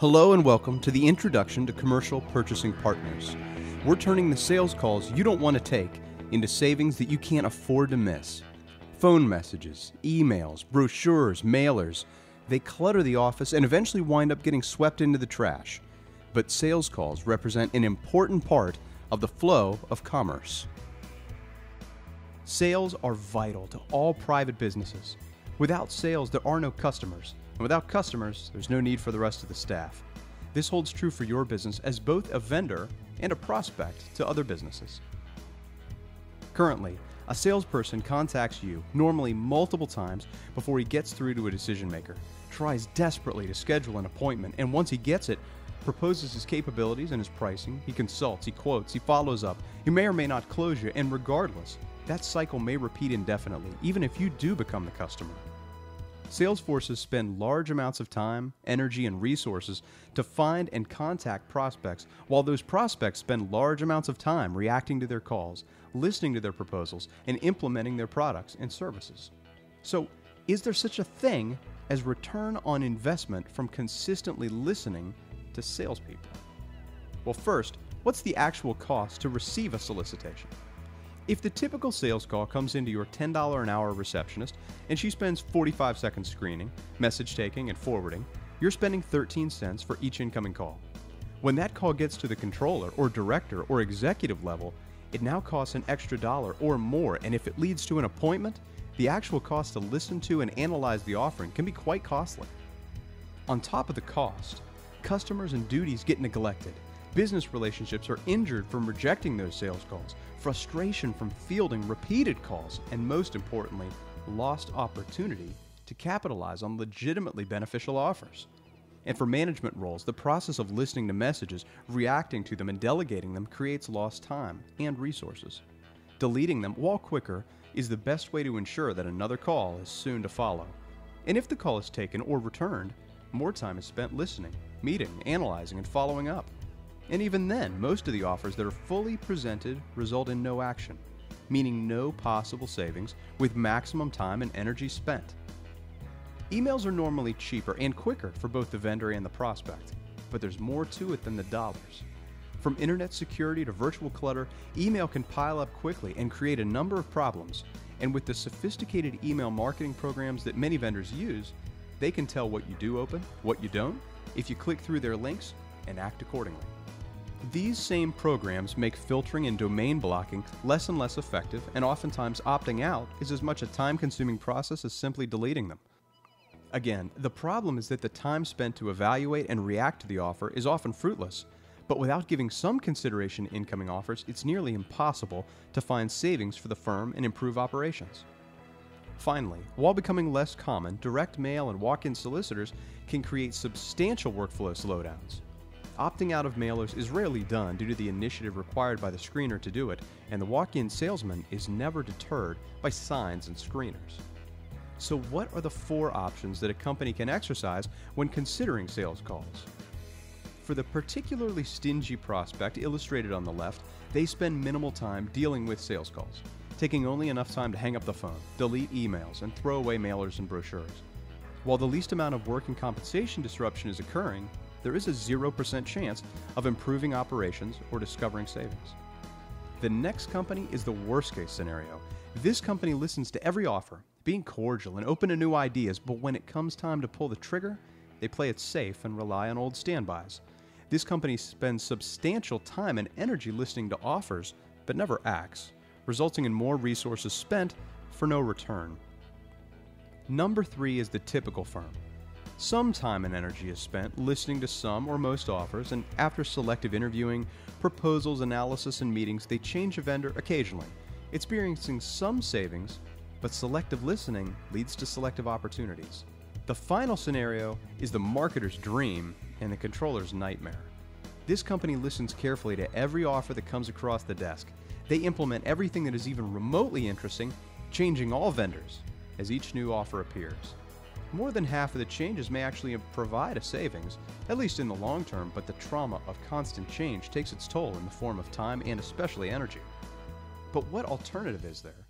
Hello and welcome to the Introduction to Commercial Purchasing Partners. We're turning the sales calls you don't want to take into savings that you can't afford to miss. Phone messages, emails, brochures, mailers, they clutter the office and eventually wind up getting swept into the trash. But sales calls represent an important part of the flow of commerce. Sales are vital to all private businesses. Without sales, there are no customers. And without customers, there's no need for the rest of the staff. This holds true for your business as both a vendor and a prospect to other businesses. Currently, a salesperson contacts you, normally multiple times, before he gets through to a decision maker, tries desperately to schedule an appointment, and once he gets it, proposes his capabilities and his pricing, he consults, he quotes, he follows up, he may or may not close you, and regardless, that cycle may repeat indefinitely, even if you do become the customer. Sales forces spend large amounts of time, energy, and resources to find and contact prospects, while those prospects spend large amounts of time reacting to their calls, listening to their proposals, and implementing their products and services. So, is there such a thing as return on investment from consistently listening to salespeople? Well, first, what's the actual cost to receive a solicitation? If the typical sales call comes into your $10 an hour receptionist and she spends 45 seconds screening, message taking, and forwarding, you're spending 13 cents for each incoming call. When that call gets to the controller or director or executive level, it now costs an extra dollar or more, and if it leads to an appointment, the actual cost to listen to and analyze the offering can be quite costly. On top of the cost, customers and duties get neglected. Business relationships are injured from rejecting those sales calls, frustration from fielding repeated calls, and most importantly, lost opportunity to capitalize on legitimately beneficial offers. And for management roles, the process of listening to messages, reacting to them, and delegating them creates lost time and resources. Deleting them, while quicker, is the best way to ensure that another call is soon to follow. And if the call is taken or returned, more time is spent listening, meeting, analyzing, and following up. And even then, most of the offers that are fully presented result in no action, meaning no possible savings with maximum time and energy spent. Emails are normally cheaper and quicker for both the vendor and the prospect, but there's more to it than the dollars. From internet security to virtual clutter, email can pile up quickly and create a number of problems, and with the sophisticated email marketing programs that many vendors use, they can tell what you do open, what you don't, if you click through their links, and act accordingly. These same programs make filtering and domain blocking less and less effective, and oftentimes opting out is as much a time-consuming process as simply deleting them. Again, the problem is that the time spent to evaluate and react to the offer is often fruitless, but without giving some consideration to incoming offers, it's nearly impossible to find savings for the firm and improve operations. Finally, while becoming less common, direct mail and walk-in solicitors can create substantial workflow slowdowns. Opting out of mailers is rarely done due to the initiative required by the screener to do it, and the walk-in salesman is never deterred by signs and screeners. So what are the 4 options that a company can exercise when considering sales calls? For the particularly stingy prospect illustrated on the left, they spend minimal time dealing with sales calls, taking only enough time to hang up the phone, delete emails, and throw away mailers and brochures. While the least amount of work and compensation disruption is occurring, there is a 0% chance of improving operations or discovering savings. The next company is the worst-case scenario. This company listens to every offer, being cordial and open to new ideas, but when it comes time to pull the trigger, they play it safe and rely on old standbys. This company spends substantial time and energy listening to offers, but never acts, resulting in more resources spent for no return. Number 3 is the typical firm. Some time and energy is spent listening to some or most offers, and after selective interviewing, proposals, analysis, and meetings, they change a vendor occasionally, experiencing some savings, but selective listening leads to selective opportunities. The final scenario is the marketer's dream and the controller's nightmare. This company listens carefully to every offer that comes across the desk. They implement everything that is even remotely interesting, changing all vendors as each new offer appears. More than half of the changes may actually provide a savings, at least in the long term, but the trauma of constant change takes its toll in the form of time and especially energy. But what alternative is there?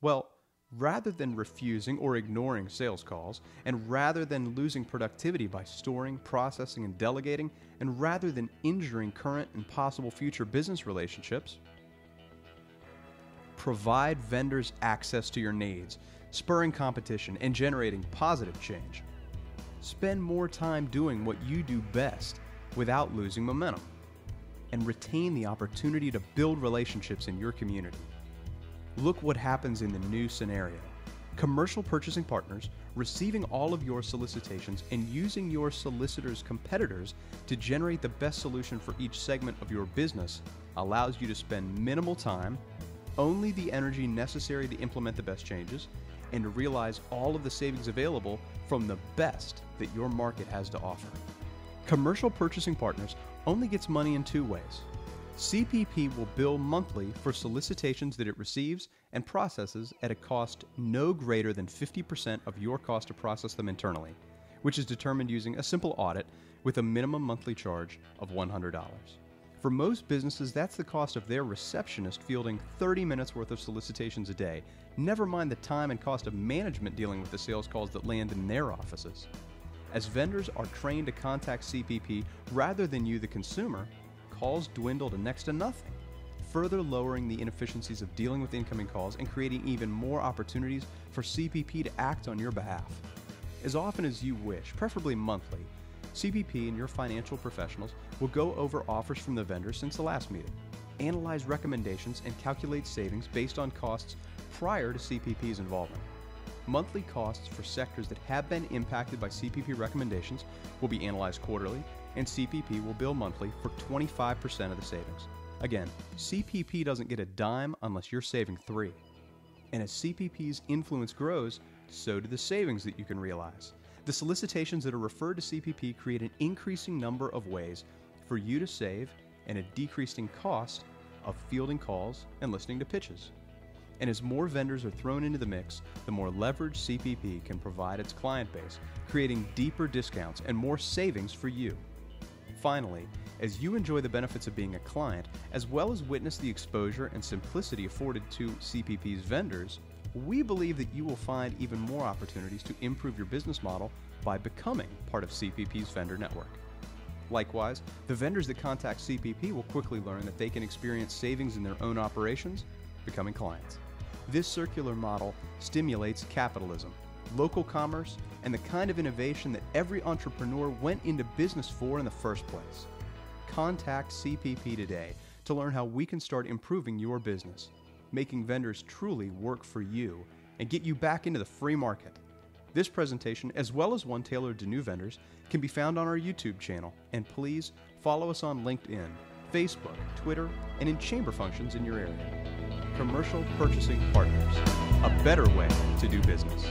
Well, Rather than refusing or ignoring sales calls, and rather than losing productivity by storing, processing, and delegating, and rather than injuring current and possible future business relationships, provide vendors access to your needs, spurring competition and generating positive change. Spend more time doing what you do best without losing momentum, and retain the opportunity to build relationships in your community. Look what happens in the new scenario. Commercial purchasing partners receiving all of your solicitations and using your solicitor's competitors to generate the best solution for each segment of your business allows you to spend minimal time, only the energy necessary to implement the best changes, and to realize all of the savings available from the best that your market has to offer. Commercial purchasing partners only gets money in two ways. CPP will bill monthly for solicitations that it receives and processes at a cost no greater than 50% of your cost to process them internally, which is determined using a simple audit with a minimum monthly charge of $100. For most businesses, that's the cost of their receptionist fielding 30 minutes worth of solicitations a day, never mind the time and cost of management dealing with the sales calls that land in their offices. As vendors are trained to contact CPP rather than you, the consumer, calls dwindle to next to nothing, further lowering the inefficiencies of dealing with incoming calls and creating even more opportunities for CPP to act on your behalf. As often as you wish, preferably monthly, CPP and your financial professionals will go over offers from the vendors since the last meeting, analyze recommendations, and calculate savings based on costs prior to CPP's involvement. Monthly costs for sectors that have been impacted by CPP recommendations will be analyzed quarterly, and CPP will bill monthly for 25% of the savings. Again, CPP doesn't get a dime unless you're saving $3. And as CPP's influence grows, so do the savings that you can realize. The solicitations that are referred to CPP create an increasing number of ways for you to save and a decreasing cost of fielding calls and listening to pitches. And as more vendors are thrown into the mix, the more leverage CPP can provide its client base, creating deeper discounts and more savings for you. Finally, as you enjoy the benefits of being a client, as well as witness the exposure and simplicity afforded to CPP's vendors, we believe that you will find even more opportunities to improve your business model by becoming part of CPP's vendor network. Likewise, the vendors that contact CPP will quickly learn that they can experience savings in their own operations, becoming clients. This circular model stimulates capitalism, local commerce, and the kind of innovation that every entrepreneur went into business for in the first place. Contact CPP today to learn how we can start improving your business, making vendors truly work for you, and get you back into the free market. This presentation, as well as one tailored to new vendors, can be found on our YouTube channel, and please follow us on LinkedIn, Facebook, Twitter, and in chamber functions in your area. Commercial Purchasing Partners, a better way to do business.